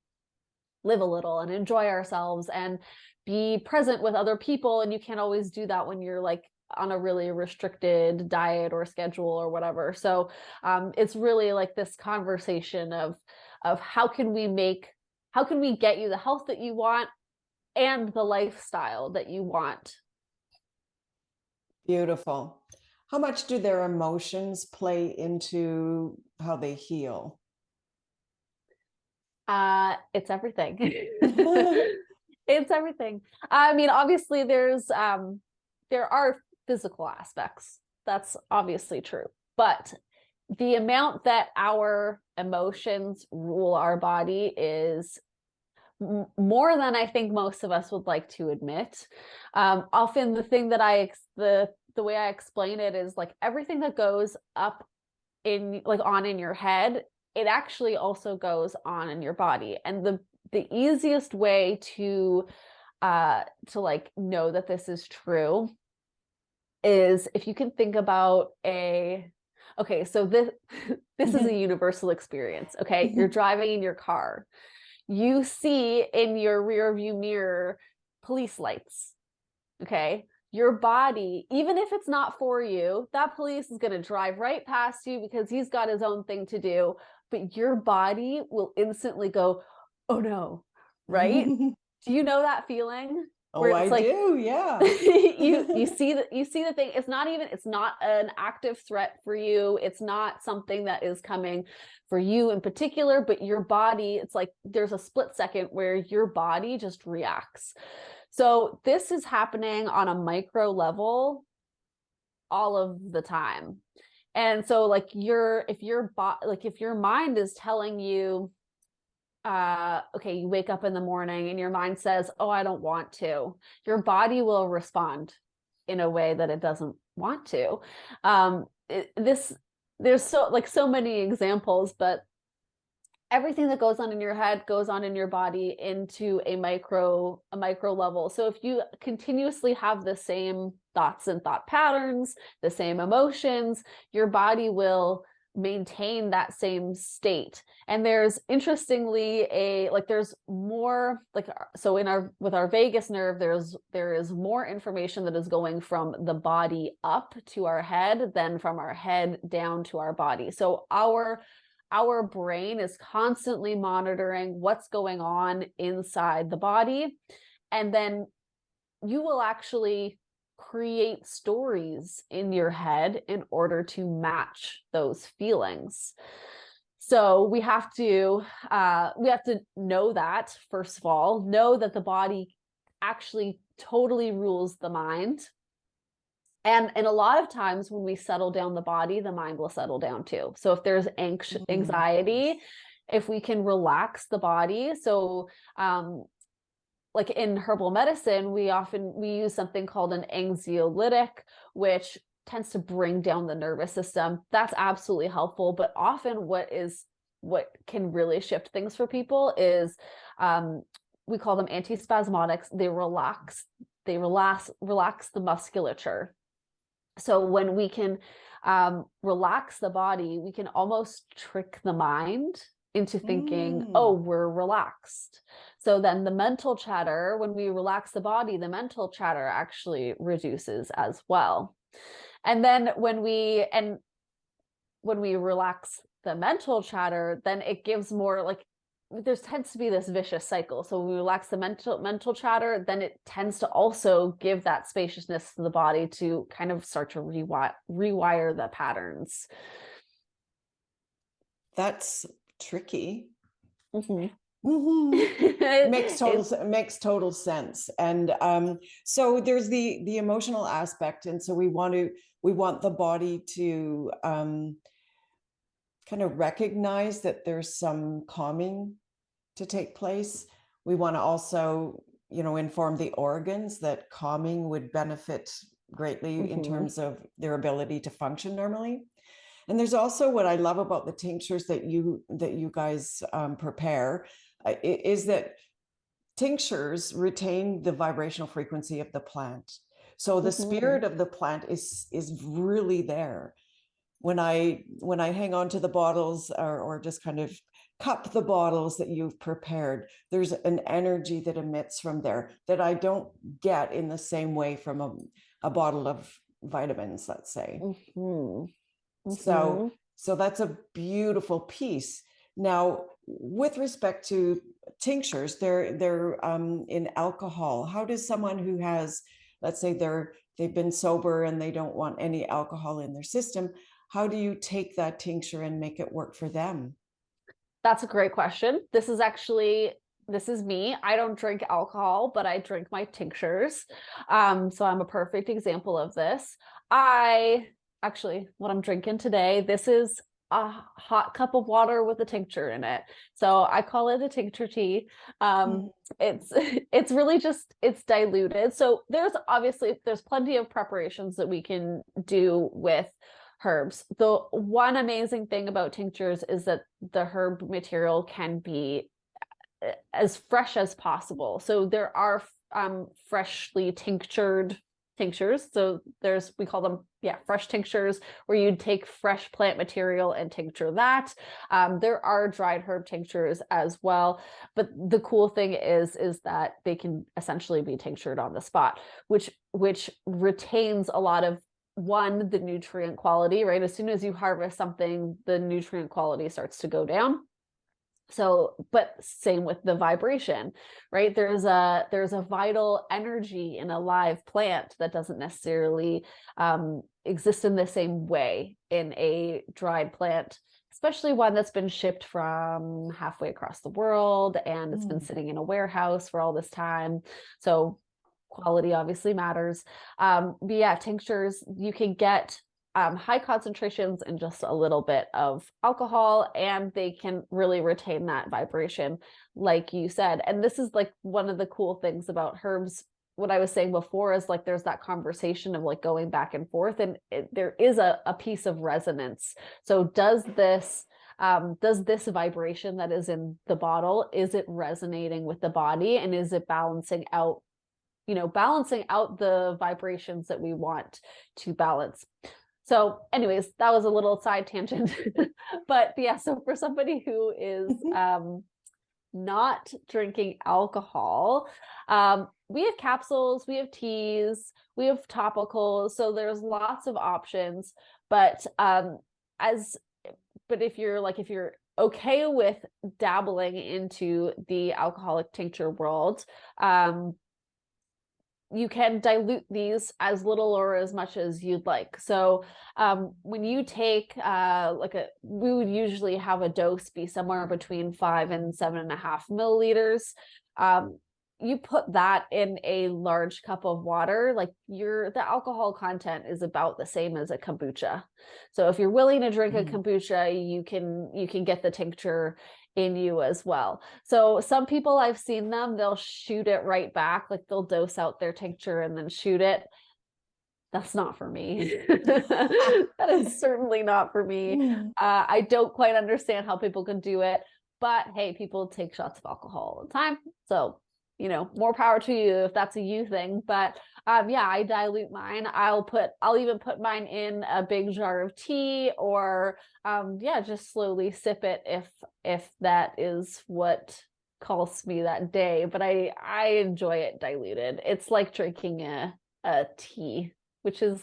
B: live a little and enjoy ourselves and be present with other people. And you can't always do that when you're like on a really restricted diet or schedule or whatever. So it's really like this conversation of how can we get you the health that you want and the lifestyle that you want.
A: Beautiful. How much do their emotions play into how they heal?
B: It's everything. It's everything. I mean, obviously there are physical aspects. That's obviously true. But the amount that our emotions rule our body is more than I think most of us would like to admit. Often the thing that the way I explain it is like everything that goes up on in your head, it actually also goes on in your body. And the easiest way to like know that this is true is if you can think about so this is a universal experience. Okay. You're driving in your car. You see in your rear view mirror police lights. Okay. Your body, even if it's not for you, that police is going to drive right past you because he's got his own thing to do. But your body will instantly go, oh no, right? Do you know that feeling?
A: Oh, I do. Yeah.
B: you see the thing. It's not an active threat for you. It's not something that is coming for you in particular, but your body, it's like there's a split second where your body just reacts. So this is happening on a micro level all of the time. And so like if your mind is telling you, okay, you wake up in the morning and your mind says, oh, I don't want to, your body will respond in a way that it doesn't want to. There's so many examples, but everything that goes on in your head goes on in your body into a micro level. So if you continuously have the same thoughts and thought patterns, the same emotions, your body will maintain that same state. And there's interestingly there's more with our vagus nerve, there is more information that is going from the body up to our head than from our head down to our body. So our brain is constantly monitoring what's going on inside the body. And then you will actually create stories in your head in order to match those feelings. So we have to know that, first of all, know that the body actually totally rules the mind. And a lot of times when we settle down the body, the mind will settle down too. So if there's anxiety, if we can relax the body. So like in herbal medicine, we use something called an anxiolytic, which tends to bring down the nervous system. That's absolutely helpful. But often what can really shift things for people is we call them antispasmodics. They relax the musculature. So when we can relax the body, we can almost trick the mind into thinking, oh, we're relaxed. So then the mental chatter, when we relax the body, the mental chatter actually reduces as well. And then when we relax the mental chatter, then it gives more like, there tends to be this vicious cycle. So when we relax the mental chatter, then it tends to also give that spaciousness to the body to kind of start to rewire the patterns.
A: That's tricky.
B: Mm-hmm.
A: It makes total sense. And so there's the emotional aspect, and so we want the body to kind of recognize that there's some calming to take place. We want to also, inform the organs that calming would benefit greatly in terms of their ability to function normally. And there's also what I love about the tinctures that you guys prepare is that tinctures retain the vibrational frequency of the plant. So the
B: Mhm.
A: spirit of the plant is really there. When I hang on to the bottles, or just kind of cup the bottles that you've prepared, there's an energy that emits from there that I don't get in the same way from a bottle of vitamins, let's say.
B: Mhm.
A: So
B: Mhm.
A: so that's a beautiful piece. Now, with respect to tinctures, they're in alcohol. How does someone who has, let's say they've been sober and they don't want any alcohol in their system, how do you take that tincture and make it work for them?
B: That's a great question. This is me. I don't drink alcohol, but I drink my tinctures. So I'm a perfect example of this. I actually, what I'm drinking today, this is a hot cup of water with a tincture in it. So I call it a tincture tea.
A: Mm.
B: It's it's really just it's diluted. So there's plenty of preparations that we can do with herbs. The one amazing thing about tinctures is that the herb material can be as fresh as possible. So there are freshly tinctured tinctures. So we call them, fresh tinctures, where you'd take fresh plant material and tincture that. There are dried herb tinctures as well. But the cool thing is that they can essentially be tinctured on the spot, which retains a lot of the nutrient quality, right? As soon as you harvest something, the nutrient quality starts to go down. So, but same with the vibration, right? There's a vital energy in a live plant that doesn't necessarily exist in the same way in a dried plant, especially one that's been shipped from halfway across the world and it's been
A: Mm.
B: sitting in a warehouse for all this time. So quality obviously matters. But yeah, tinctures, you can get high concentrations and just a little bit of alcohol, and they can really retain that vibration, like you said. And this is like one of the cool things about herbs. What I was saying before is like there's that conversation of like going back and forth, and there is a piece of resonance. So does this vibration that is in the bottle, is it resonating with the body, and is it balancing out the vibrations that we want to balance? So anyways, that was a little side tangent. But yeah, so for somebody who is not drinking alcohol, we have capsules, we have teas, we have topicals, so there's lots of options. But as but if you're okay with dabbling into the alcoholic tincture world, you can dilute these as little or as much as you'd like. So when you take we would usually have a dose be somewhere between 5 and 7.5 milliliters. You put that in a large cup of water, like the alcohol content is about the same as a kombucha. So if you're willing to drink a
A: Mm.
B: kombucha, you can get the tincture in you as well. So some people, I've seen them, they'll shoot it right back, like they'll dose out their tincture and then shoot it. That's not for me. That is certainly not for me.
A: Mm.
B: I don't quite understand how people can do it, but hey, people take shots of alcohol all the time. So, more power to you if that's a you thing. But yeah, I dilute mine. I'll even put mine in a big jar of tea, or just slowly sip it if that is what calls me that day. But I enjoy it diluted. It's like drinking a tea, which is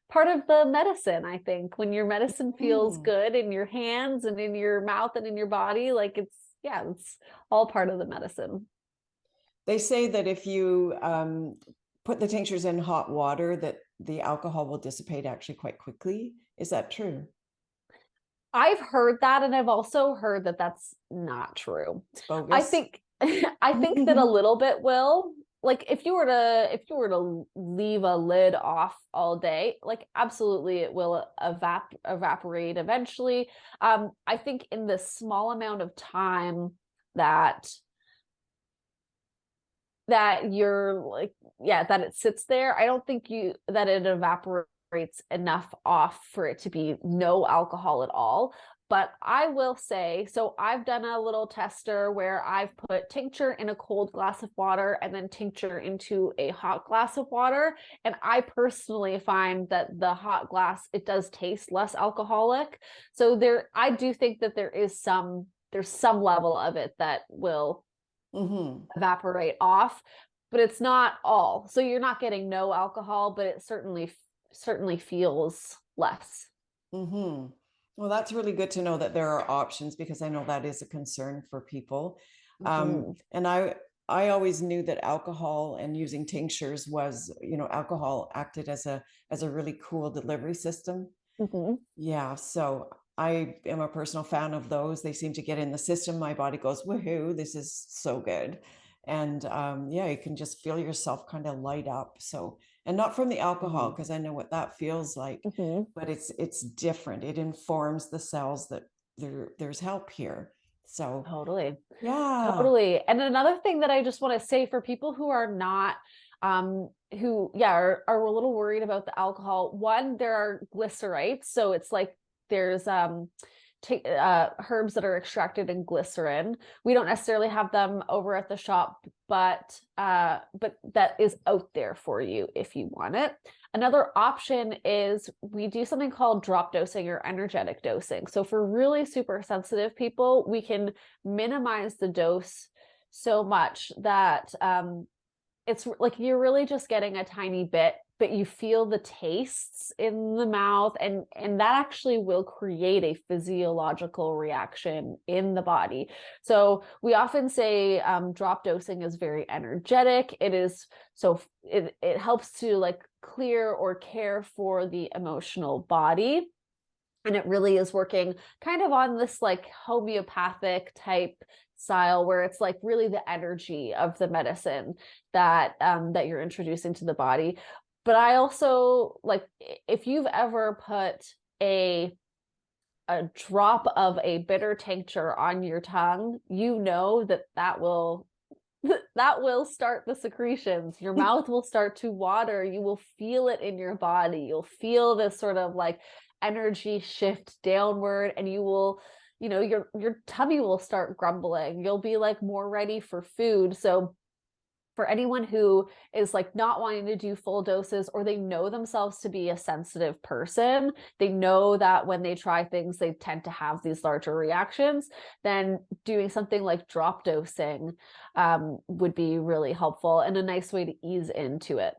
B: part of the medicine. I think when your medicine feels
A: Mm.
B: good in your hands and in your mouth and in your body, like it's all part of the medicine.
A: They say that if you put the tinctures in hot water, that the alcohol will dissipate actually quite quickly. Is that true?
B: I've heard that, and I've also heard that that's not true.
A: It's
B: I
A: bogus.
B: think I think that a little bit will. Like if you were to leave a lid off all day, like absolutely it will evaporate eventually. I think in the small amount of time that you're like, that it sits there, I don't think that it evaporates enough off for it to be no alcohol at all. But I will say, so I've done a little tester where I've put tincture in a cold glass of water and then tincture into a hot glass of water. And I personally find that the hot glass, it does taste less alcoholic. So I do think that there's some level of it that will evaporate off, but it's not all. So you're not getting no alcohol, but it certainly feels less.
A: Well, that's really good to know that there are options, because I know that is a concern for people. And I always knew that alcohol and using tinctures was, alcohol acted as a really cool delivery system. Yeah, so I am a personal fan of those. They seem to get in the system. My body goes, woohoo, this is so good. And yeah, you can just feel yourself kind of light up. So, and not from the alcohol, because I know what that feels like, but it's different. It informs the cells that there's help here. So
B: Totally.
A: yeah.
B: Totally. And another thing that I just want to say for people who are not, are a little worried about the alcohol. One, there are glycerites. So it's like there's herbs that are extracted in glycerin. We don't necessarily have them over at the shop, but that is out there for you if you want it. Another option is we do something called drop dosing or energetic dosing. So for really super sensitive people, we can minimize the dose so much that it's like you're really just getting a tiny bit, but you feel the tastes in the mouth, and that actually will create a physiological reaction in the body. So we often say drop dosing is very energetic. It helps to like clear or care for the emotional body. And it really is working kind of on this like homeopathic type style where it's like really the energy of the medicine that you're introducing to the body. But I also like, if you've ever put a drop of a bitter tincture on your tongue, you know that will start the secretions. Your mouth will start to water. You will feel it in your body. You'll feel this sort of like energy shift downward, and you will, your tummy will start grumbling. You'll be like more ready for food. So for anyone who is like not wanting to do full doses, or they know themselves to be a sensitive person, they know that when they try things, they tend to have these larger reactions, then doing something like drop dosing would be really helpful and a nice way to ease into it.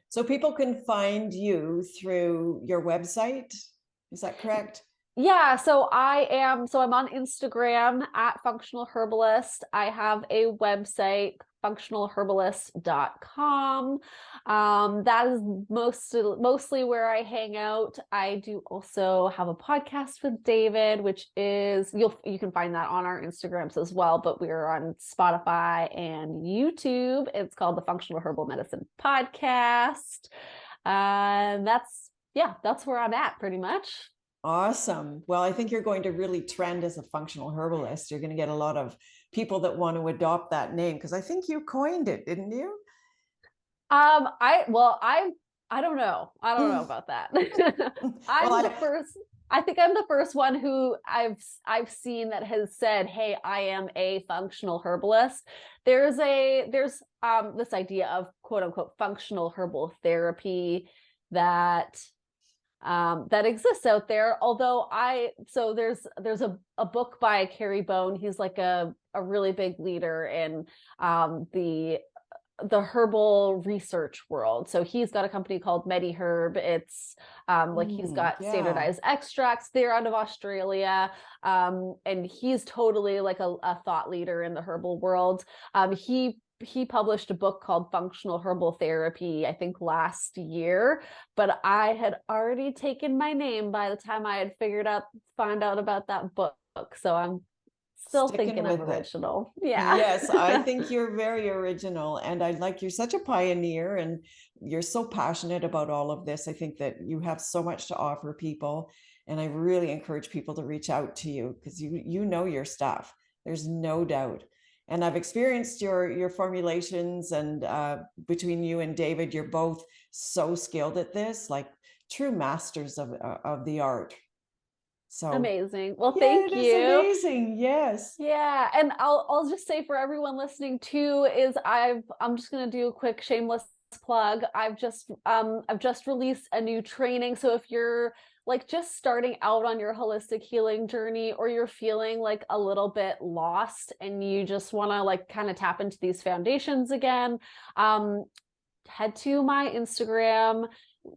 A: So people can find you through your website. Is that correct?
B: Yeah, so I'm on Instagram at Functional Herbalist. I have a website, functionalherbalist.com. That is mostly where I hang out. I do also have a podcast with David, which is you can find that on our Instagrams as well, but we're on Spotify and YouTube. It's called the Functional Herbal Medicine Podcast. That's where I'm at pretty much.
A: Awesome. Well, I think you're going to really trend as a functional herbalist. You're going to get a lot of people that want to adopt that name, because I think you coined it, didn't you?
B: I don't know. I don't know about that. I think I'm the first one who I've seen that has said, "Hey, I am a functional herbalist." There's this idea of quote unquote functional herbal therapy that exists out there. Although there's a book by Kerry Bone. He's like a really big leader in the herbal research world. So he's got a company called MediHerb. It's he's got standardized extracts there out of Australia. And he's totally like a thought leader in the herbal world. He published a book called Functional Herbal Therapy, I think last year, but I had already taken my name by the time I had found out about that book. So I'm still thinking I'm original. Yeah.
A: Yes, I think you're very original. And you're such a pioneer, and you're so passionate about all of this. I think that you have so much to offer people. And I really encourage people to reach out to you, because you know your stuff. There's no doubt. And I've experienced your formulations, and between you and David, you're both so skilled at this, like true masters of the art. So
B: Amazing. Well,
A: yeah,
B: thank
A: it is
B: you.
A: amazing. Yes.
B: Yeah, and I'll just say for everyone listening too is I'm just gonna do a quick shameless plug. I've just released a new training. So if you're like just starting out on your holistic healing journey, or you're feeling like a little bit lost and you just want to like kind of tap into these foundations again, um, head to my Instagram,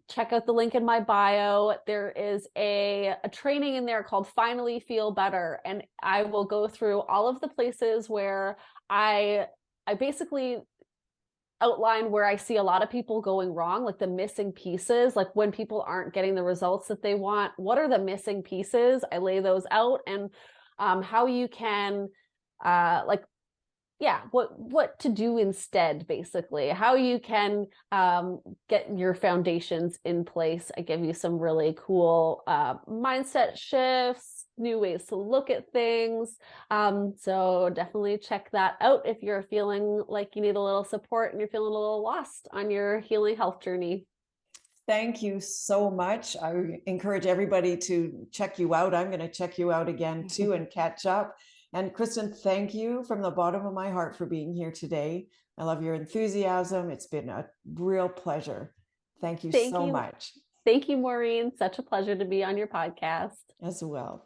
B: check out the link in my bio. There is a training in there called Finally Feel Better. And I will go through all of the places where I I basically outline where I see a lot of people going wrong, like the missing pieces, like when people aren't getting the results that they want. What are the missing pieces? I lay those out, and how you can like yeah, what to do instead, basically how you can get your foundations in place. I give you some really cool mindset shifts, new ways to look at things. So definitely check that out if you're feeling like you need a little support and you're feeling a little lost on your healing health journey.
A: Thank you so much. I encourage everybody to check you out. I'm going to check you out again too and catch up. And Kristin, thank you from the bottom of my heart for being here today. I love your enthusiasm. It's been a real pleasure. Thank you
B: Thank
A: so
B: you.
A: much
B: Thank you, Maureen. Such a pleasure to be on your podcast.
A: as well.